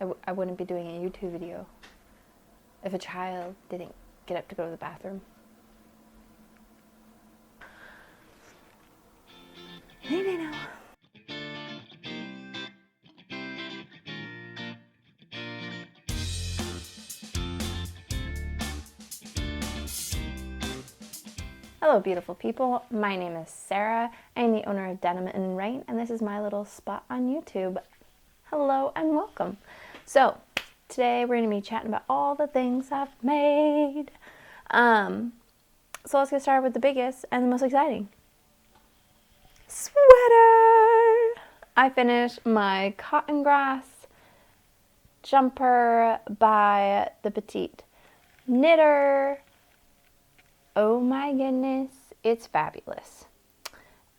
I wouldn't be doing a YouTube video if a child didn't get up to go to the bathroom. No. Hello beautiful people, my name is Sarah. I am the owner of Denim and Rain, and this is my little spot on YouTube. Hello and welcome. So today we're going to be chatting about all the things I've made. So let's get started with the biggest and the most exciting. Sweater! I finished my Cottongrass jumper by the Petite knitter. Oh my goodness, it's fabulous.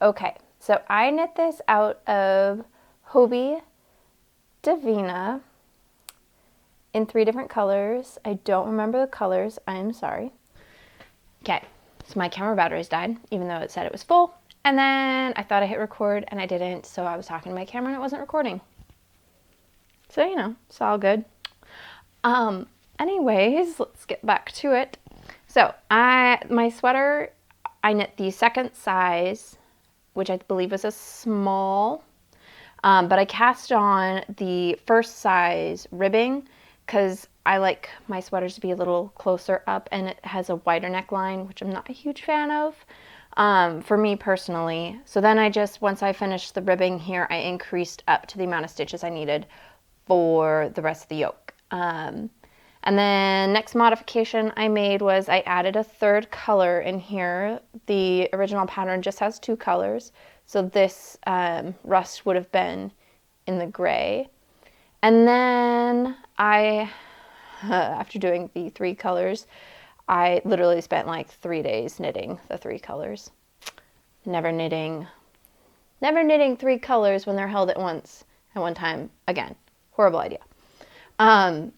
Okay, so I knit this out of Hobbii Divina in 3 different colors. I don't remember the colors, I'm sorry. Okay, so my camera batteries died, even though it said it was full. And then I thought I hit record and I didn't, so I was talking to my camera and it wasn't recording. So, you know, it's all good. Anyways, let's get back to it. So my sweater, I knit the second size, which I believe was a small, but I cast on the first size ribbing because I like my sweaters to be a little closer up, and it has a wider neckline, which I'm not a huge fan of for me personally. So then once I finished the ribbing here, I increased up to the amount of stitches I needed for the rest of the yoke. And then next modification I made was I added a 3rd color in here. The original pattern just has 2 colors. So this rust would have been in the gray. And then after doing the 3 colors, I literally spent like 3 days knitting the 3 colors. Never knitting 3 colors when they're held at one time again. Horrible idea.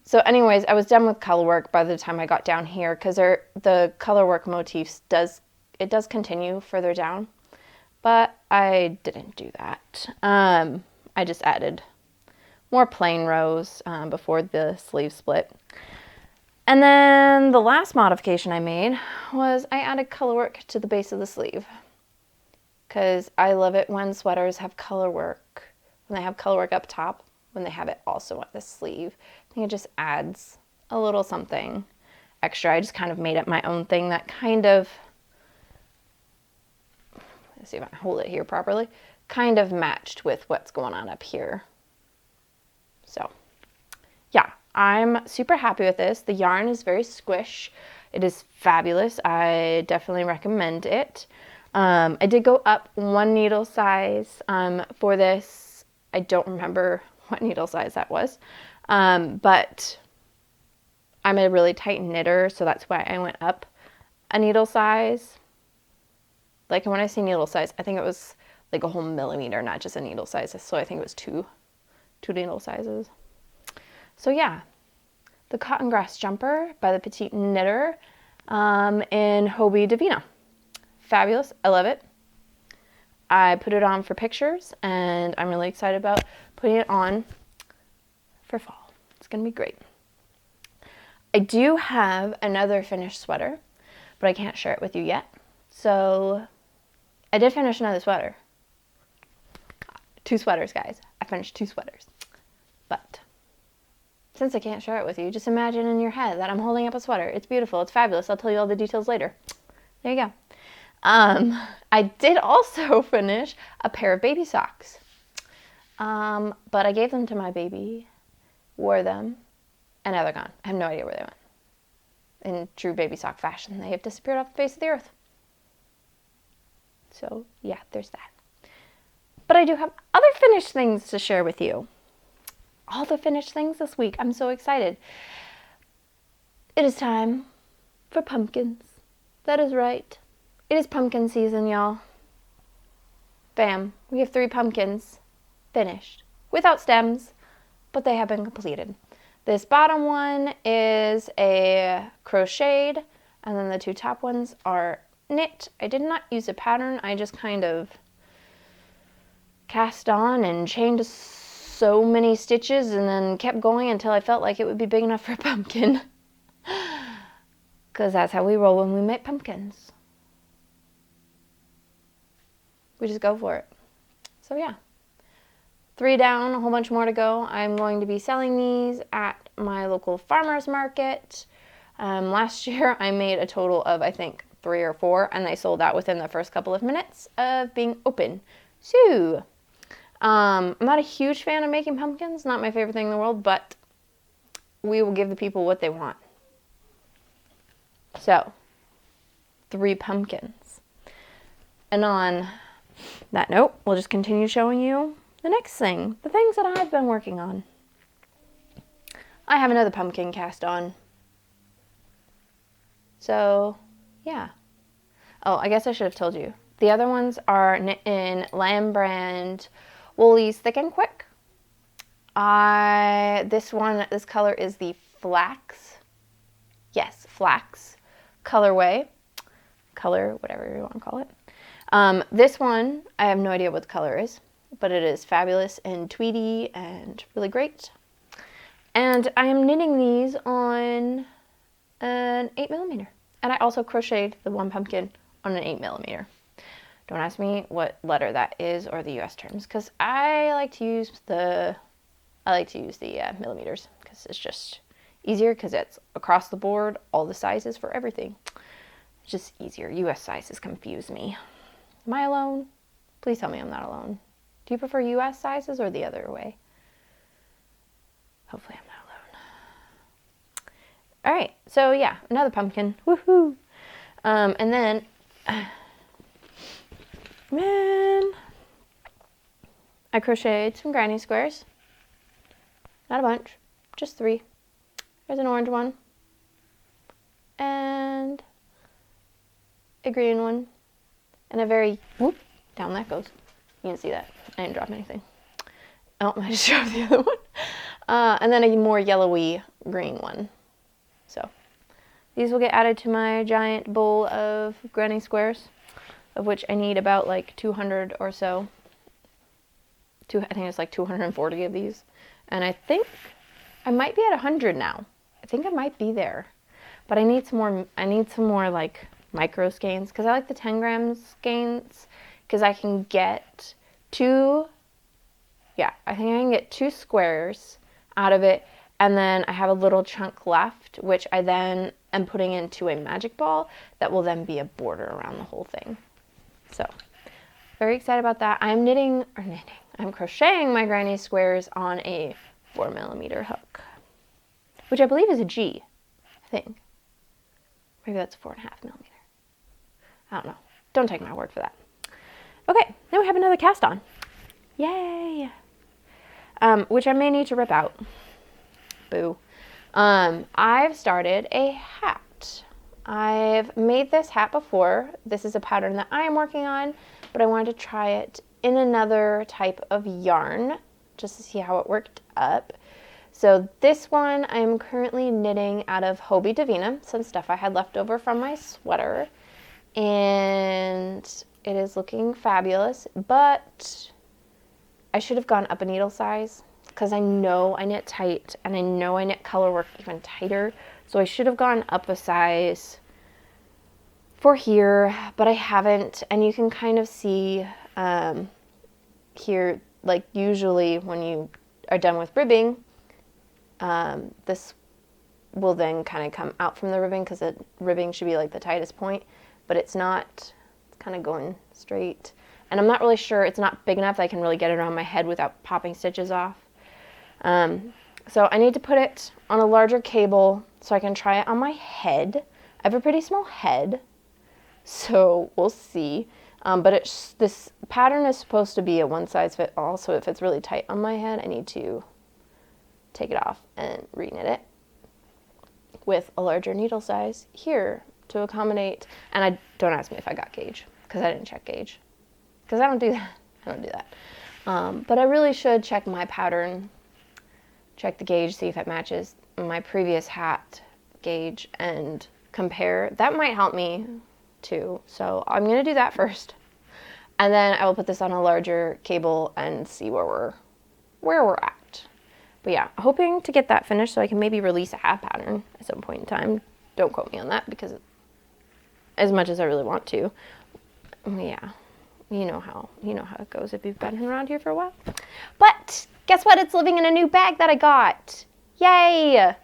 So anyways, I was done with color work by the time I got down here because the color work motifs does continue further down, but I didn't do that. I just added more plain rows before the sleeve split. And then the last modification I made was I added color work to the base of the sleeve because I love it when sweaters have color work, when they have color work up top, when they have it also on the sleeve. I think it just adds a little something extra. I just kind of made up my own thing that kind of, let's see if I can hold it here properly, kind of matched with what's going on up here. So yeah, I'm super happy with this. The yarn is very squish. It is fabulous. I definitely recommend it. I did go up 1 needle size for this. I don't remember what needle size that was, but I'm a really tight knitter, so that's why I went up a needle size. Like when I say needle size, I think it was like a whole millimeter, not just a needle size. So I think it was two needle sizes. So yeah, the Cottongrass jumper by the Petite knitter in Hobbii Divina. Fabulous, I love it. I put it on for pictures, and I'm really excited about putting it on for fall. It's gonna be great. I do have another finished sweater, but I can't share it with you yet. So I did finish another sweater. 2 sweaters, guys. I finished 2 sweaters. But since I can't share it with you, just imagine in your head that I'm holding up a sweater. It's beautiful, it's fabulous. I'll tell you all the details later. There you go. I did also finish a pair of baby socks, but I gave them to my baby, wore them, and now they're gone. I have no idea where they went. In true baby sock fashion, they have disappeared off the face of the earth. So yeah, there's that. But I do have other finished things to share with you. All the finished things this week. I'm so excited. It is time for pumpkins. That is right. It is pumpkin season, y'all. Bam. We have 3 pumpkins finished. Without stems, but they have been completed. This bottom one is a crocheted, and then the 2 top ones are knit. I did not use a pattern. I just kind of cast on and chained so many stitches and then kept going until I felt like it would be big enough for a pumpkin. Because that's how we roll when we make pumpkins. We just go for it. So yeah. 3 down, a whole bunch more to go. I'm going to be selling these at my local farmer's market. Last year I made a total of, I think, 3 or 4, and they sold out within the first couple of minutes of being open. So, I'm not a huge fan of making pumpkins, not my favorite thing in the world, but we will give the people what they want. So, 3 pumpkins. And on that note, we'll just continue showing you the next thing, the things that I've been working on. I have another pumpkin cast on. So, yeah. Oh, I guess I should have told you. The other ones are knit in Lamb Brand Woolies Thick and Quick. This color is the Flax. Yes, Flax colorway. Color, whatever you want to call it. This one, I have no idea what the color is, but it is fabulous and tweedy and really great. And I am knitting these on an 8mm. And I also crocheted the one pumpkin on an 8mm. Don't ask me what letter that is or the US terms, because I like to use the millimeters, because it's just easier, because it's across the board, all the sizes for everything. It's just easier. US sizes confuse me. Am I alone? Please tell me I'm not alone. Do you prefer US sizes or the other way? Hopefully I'm not alone. All right, so yeah, another pumpkin. Woohoo! And then, man, I crocheted some granny squares. Not a bunch, just 3. There's an orange one, and a green one, and a very, whoop, down that goes. You can see that. I didn't drop anything. Oh, I just dropped the other one. And then a more yellowy green one. So these will get added to my giant bowl of granny squares, of which I need about like 200 or so. I think it's like 240 of these. And I think I might be at 100 now. I think I might be there. But I need some more like micro skeins, because I like the 10 gram skeins, because I can get 2 squares out of it, and then I have a little chunk left, which I then am putting into a magic ball that will then be a border around the whole thing. So, very excited about that. I'm crocheting my granny squares on a 4mm hook, which I believe is a G, I think. Maybe that's a 4.5mm. I don't know. Don't take my word for that. Okay, now we have another cast on. Yay! Which I may need to rip out. Boo. I've started a hat. I've made this hat before. This is a pattern that I am working on, but I wanted to try it in another type of yarn just to see how it worked up. So this one I'm currently knitting out of Hobbii Divina, some stuff I had left over from my sweater, and it is looking fabulous, but I should have gone up a needle size, because I know I knit tight, and I know I knit Colorwork even tighter, so I should have gone up a size for here, but I haven't. And you can kind of see here, like usually when you are done with ribbing, this will then kind of come out from the ribbing, because the ribbing should be like the tightest point, but it's not. It's kind of going straight. And I'm not really sure, it's not big enough that I can really get it around my head without popping stitches off. So I need to put it on a larger cable so I can try it on my head. I have a pretty small head, so we'll see. But this pattern is supposed to be a one size fit all, so if it's really tight on my head, I need to take it off and reknit it with a larger needle size here to accommodate. And don't ask me if I got gauge, because I didn't check gauge. Because I don't do that. But I really should check my pattern, check the gauge, see if it matches my previous hat gauge, and compare. That might help me too. So I'm going to do that first. And then I will put this on a larger cable and see where we're where we're at. But yeah, hoping to get that finished so I can maybe release a hat pattern at some point in time. Don't quote me on that because as much as I really want to, yeah, you know how it goes if you've been around here for a while. But guess what? It's living in a new bag that I got. Yay!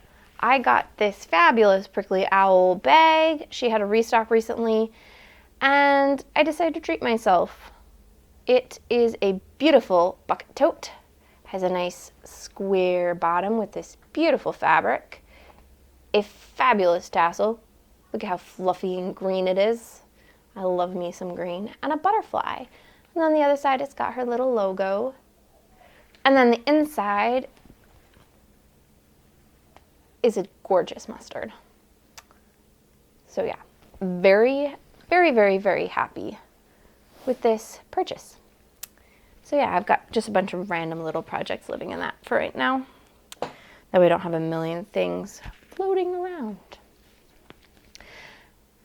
I got this fabulous Prickly Owl bag. She had a restock recently, and I decided to treat myself. It is a beautiful bucket tote. Has a nice square bottom with this beautiful fabric. A fabulous tassel. Look at how fluffy and green it is. I love me some green. And a butterfly. And on the other side, it's got her little logo. And then the inside is a gorgeous mustard. So yeah, very, very, very, very happy with this purchase. So yeah, I've got just a bunch of random little projects living in that for right now. That way I don't have a million things floating around.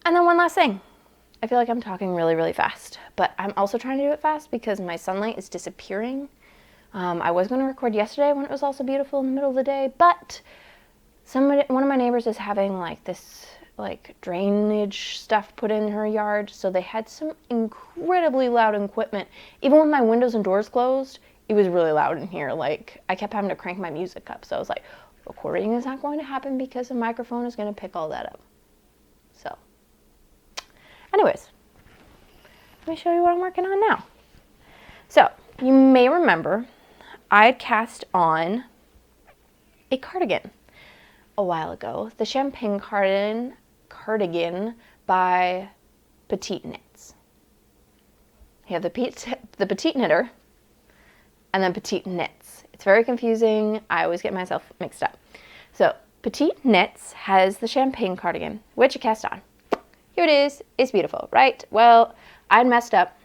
And then one last thing. I feel like I'm talking really, really fast, but I'm also trying to do it fast because my sunlight is disappearing. I was going to record yesterday when it was also beautiful in the middle of the day, but one of my neighbors is having like this drainage stuff put in her yard, so they had some incredibly loud equipment. Even with my windows and doors closed, it was really loud in here. Like, I kept having to crank my music up, so I was like, recording is not going to happen because the microphone is going to pick all that up. So, anyways, let me show you what I'm working on now. So, you may remember I had cast on a cardigan a while ago, the Champagne cardigan by Petite knits. You have the Petite knitter and then Petite knits. It's very confusing. I always get myself mixed up. So Petite knits has the Champagne cardigan, which I cast on. Here it is. It's beautiful, right? Well, I'd messed up.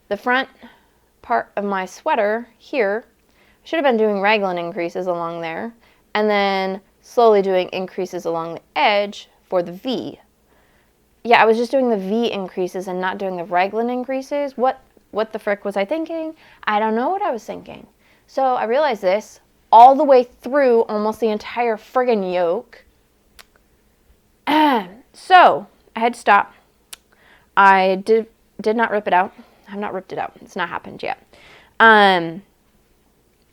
The front part of my sweater here, should have been doing raglan increases along there, and then slowly doing increases along the edge for the V. Yeah, I was just doing the V increases and not doing the raglan increases. What the frick was I thinking? I don't know what I was thinking. So I realized this all the way through almost the entire friggin' yoke. So I had to stop. I did not rip it out. I have not ripped it out. It's not happened yet.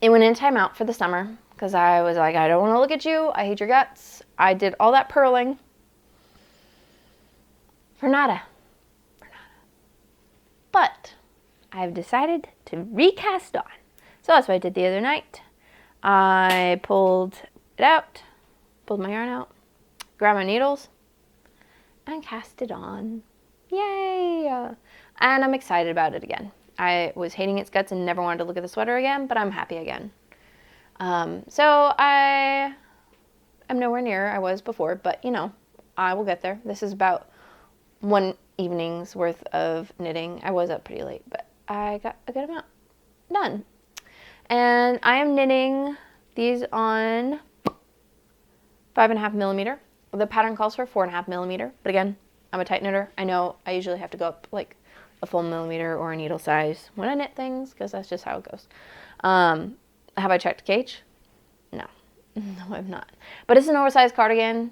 It went in timeout for the summer because I was like, I don't want to look at you. I hate your guts. I did all that purling for nada. But I've decided to recast on. So that's what I did the other night. I pulled it out, pulled my yarn out, grabbed my needles, and cast it on. Yay! And I'm excited about it again. I was hating its guts and never wanted to look at the sweater again, but I'm happy again. So I am nowhere near I was before, but you know, I will get there. This is about one evening's worth of knitting. I was up pretty late, but I got a good amount done. And I am knitting these on 5.5 millimeter. The pattern calls for 4.5 millimeter, but again, I'm a tight knitter. I know I usually have to go up like a full millimeter or a needle size when I knit things, because that's just how it goes. Have I checked gauge? No. No, I've not. But it's an oversized cardigan.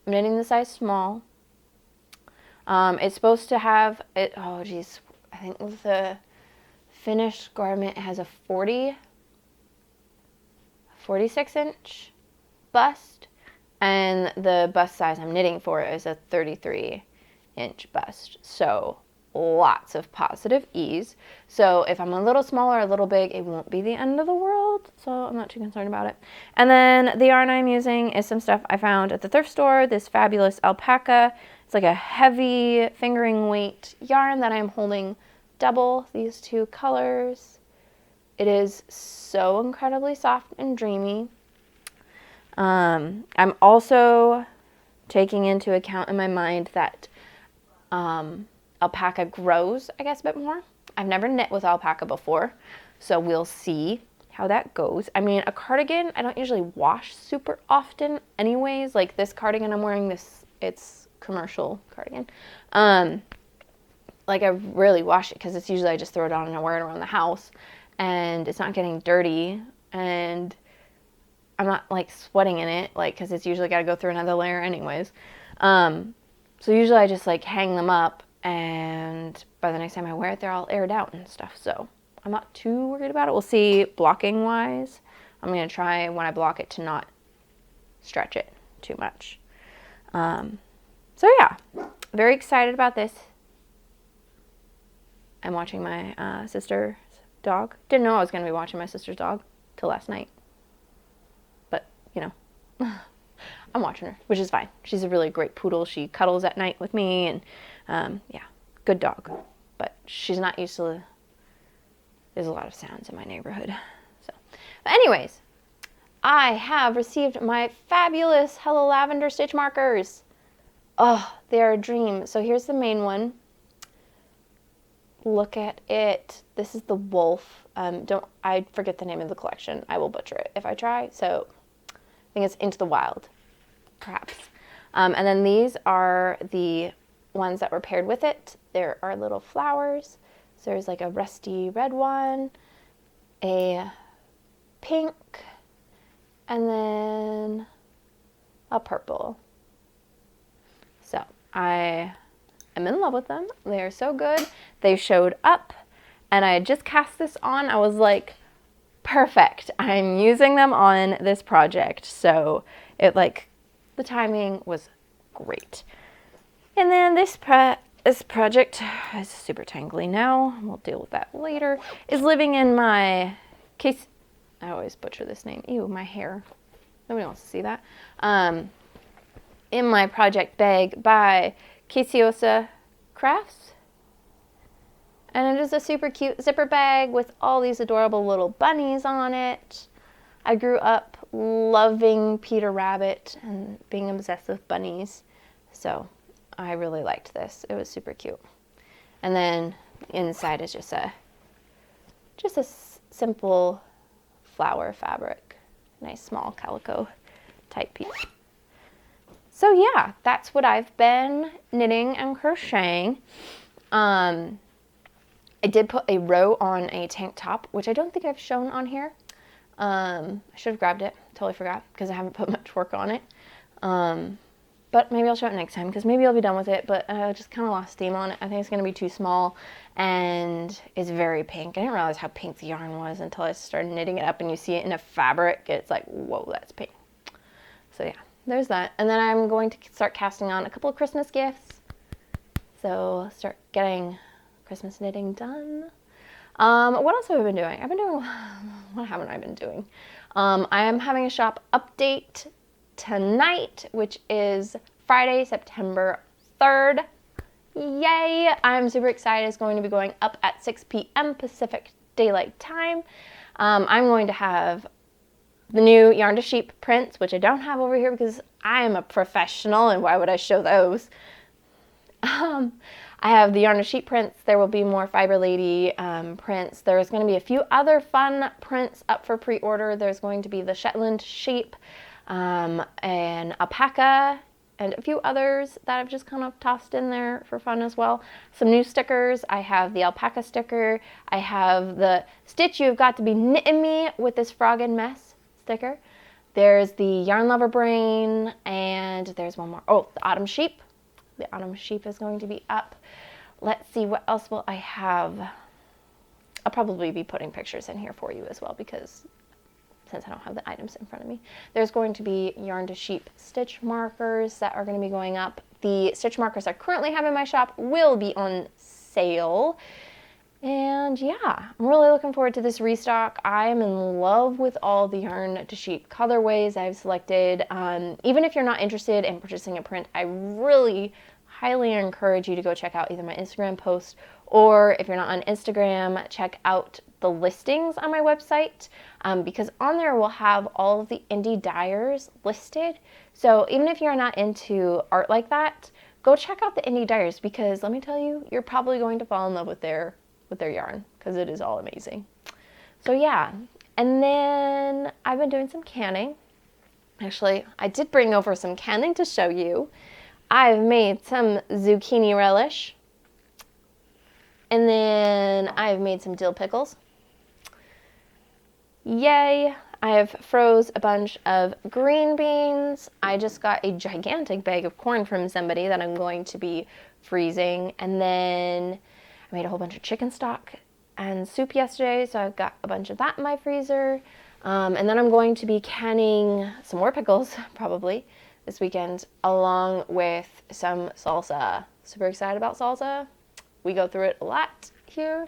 I'm knitting the size small. It's supposed to have it. Oh, geez. I think the finished garment has a 46 inch bust, and the bust size I'm knitting for is a 33 inch bust. So lots of positive ease. So if I'm a little small or a little big, it won't be the end of the world. So I'm not too concerned about it. And then the yarn I'm using is some stuff I found at the thrift store. This fabulous alpaca. It's like a heavy fingering weight yarn that I'm holding double these two colors. It is so incredibly soft and dreamy. I'm also taking into account in my mind that alpaca grows, I guess, a bit more. I've never knit with alpaca before, so we'll see how that goes. I mean, a cardigan, I don't usually wash super often anyways. Like this cardigan I'm wearing, it's commercial cardigan. Like I rarely wash it because it's usually I just throw it on and I wear it around the house. and it's not getting dirty, and I'm not like sweating in it, like, because it's usually got to go through another layer anyways. So usually I just like hang them up, and by the next time I wear it, they're all aired out and stuff. So I'm not too worried about it. We'll see blocking wise. I'm going to try when I block it to not stretch it too much. So yeah, very excited about this. I'm watching my sister's dog. Didn't know I was going to be watching my sister's dog till last night. But, you know, I'm watching her, which is fine. She's a really great poodle. She cuddles at night with me, and yeah, good dog. But she's not used to, there's a lot of sounds in my neighborhood. So, but anyways, I have received my fabulous Hello Lavender stitch markers. Oh, they're a dream. So here's the main one. Look at it. This is the wolf. I forget the name of the collection. I will butcher it if I try. So I think it's Into the Wild, perhaps. And then these are the ones that were paired with it. There are little flowers. So there's like a rusty red one, a pink, and then a purple. So I am in love with them. They are so good. They showed up, and I just cast this on. I was like, perfect. I'm using them on this project. So it like, the timing was great. And then this project is super tangly now. We'll deal with that later. Is living in my case. I always butcher this name. Ew, my hair. Nobody wants to see that. In my project bag by Casiosa Crafts. And it is a super cute zipper bag with all these adorable little bunnies on it. I grew up loving Peter Rabbit and being obsessed with bunnies. So I really liked this. It was super cute. And then inside is just a simple flower fabric. Nice small calico type piece. So yeah, that's what I've been knitting and crocheting. I did put a row on a tank top, which I don't think I've shown on here. I should have grabbed it. Totally forgot because I haven't put much work on it. But maybe I'll show it next time because maybe I'll be done with it. But I just kind of lost steam on it. I think it's going to be too small and it's very pink. I didn't realize how pink the yarn was until I started knitting it up and you see it in a fabric. It's like, whoa, that's pink. So yeah, there's that. And then I'm going to start casting on a couple of Christmas gifts. So start getting Christmas knitting done. What else have I been doing? What haven't I been doing? I am having a shop update tonight, which is Friday, September 3rd. Yay! I'm super excited. It's going to be going up at 6 p.m. Pacific Daylight Time. I'm going to have the new Yarn to Sheep prints, which I don't have over here because I am a professional and why would I show those? I have the Yarn to Sheep prints. There will be more Fiber Lady prints. There's going to be a few other fun prints up for pre-order. There's going to be the Shetland sheep, and Alpaca, and a few others that I've just kind of tossed in there for fun as well. Some new stickers. I have the Alpaca sticker. I have the Stitch You've Got to Be Knitting Me with this Frog and Mess sticker. There's the Yarn Lover Brain, and there's one more. Oh, the Autumn Sheep. The Autumn Sheep is going to be up. Let's see, what else will I have? I'll probably be putting pictures in here for you as well because since I don't have the items in front of me. There's going to be Yarn to Sheep stitch markers that are going to be going up. The stitch markers I currently have in my shop will be on sale. And yeah, I'm really looking forward to this restock. I am in love with all the Yarn to Sheep colorways I've selected. Even if you're not interested in purchasing a print, I really highly encourage you to go check out either my Instagram post or if you're not on Instagram, check out the listings on my website because on there we'll have all of the indie dyers listed. So even if you're not into art like that, go check out the indie dyers because let me tell you, you're probably going to fall in love with their yarn because it is all amazing. So yeah, and then I've been doing some canning. Actually, I did bring over some canning to show you. I've made some zucchini relish, and then I've made some dill pickles. Yay! I have froze a bunch of green beans. I just got a gigantic bag of corn from somebody that I'm going to be freezing. And then I made a whole bunch of chicken stock and soup yesterday, so I've got a bunch of that in my freezer. And then I'm going to be canning some more pickles, probably, this weekend, along with some salsa. Super excited about salsa. We go through it a lot here.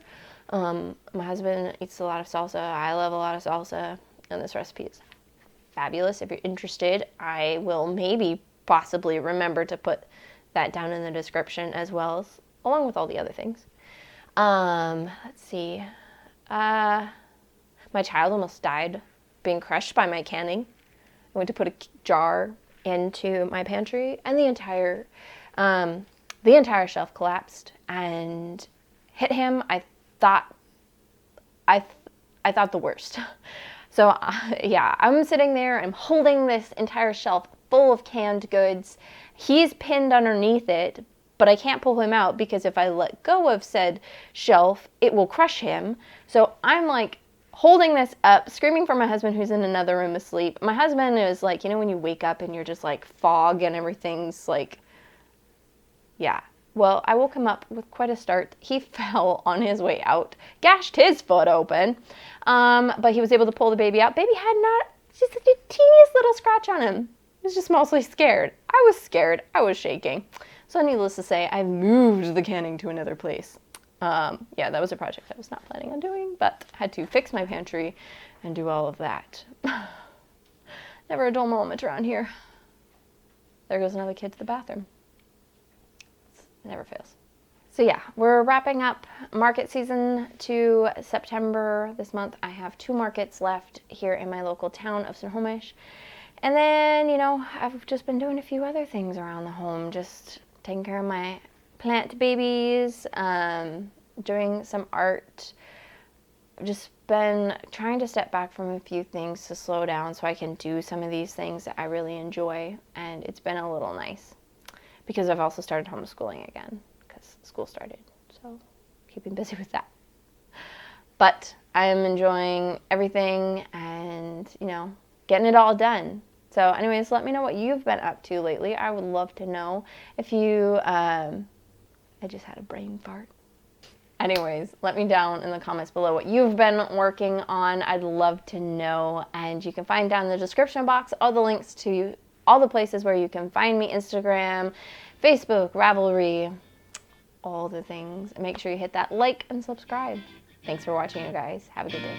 My husband eats a lot of salsa. I love a lot of salsa, and this recipe is fabulous. If you're interested, I will maybe possibly remember to put that down in the description as well as along with all the other things. Let's see. My child almost died being crushed by my canning. I went to put a jar into my pantry, and the entire shelf collapsed and hit him. I thought the worst. So yeah, I'm sitting there, I'm holding this entire shelf full of canned goods. He's pinned underneath it, but I can't pull him out because if I let go of said shelf, it will crush him. So I'm like holding this up, screaming for my husband who's in another room asleep. My husband is like, you know, when you wake up and you're just like fog and everything's like, yeah. Well, I woke him up with quite a start. He fell on his way out, gashed his foot open, but he was able to pull the baby out. Baby had not just the teeniest little scratch on him. He was just mostly scared. I was scared. I was shaking. So needless to say, I moved the canning to another place. Yeah, that was a project I was not planning on doing, but had to fix my pantry and do all of that. Never a dull moment around here. There goes another kid to the bathroom. It never fails. So yeah, we're wrapping up market season to September this month. I have 2 markets left here in my local town of Snohomish. And then, you know, I've just been doing a few other things around the home, just taking care of my plant babies, doing some art. I've just been trying to step back from a few things to slow down so I can do some of these things that I really enjoy. And it's been a little nice. Because I've also started homeschooling again because school started, so keeping busy with that. But I am enjoying everything and, you know, getting it all done. So anyways, let me know what you've been up to lately. I would love to know if you, I just had a brain fart. Anyways, let me down in the comments below what you've been working on. I'd love to know. And you can find down in the description box all the links to all the places where you can find me: Instagram, Facebook, Ravelry, all the things. And make sure you hit that like and subscribe. Thanks for watching, you guys. Have a good day.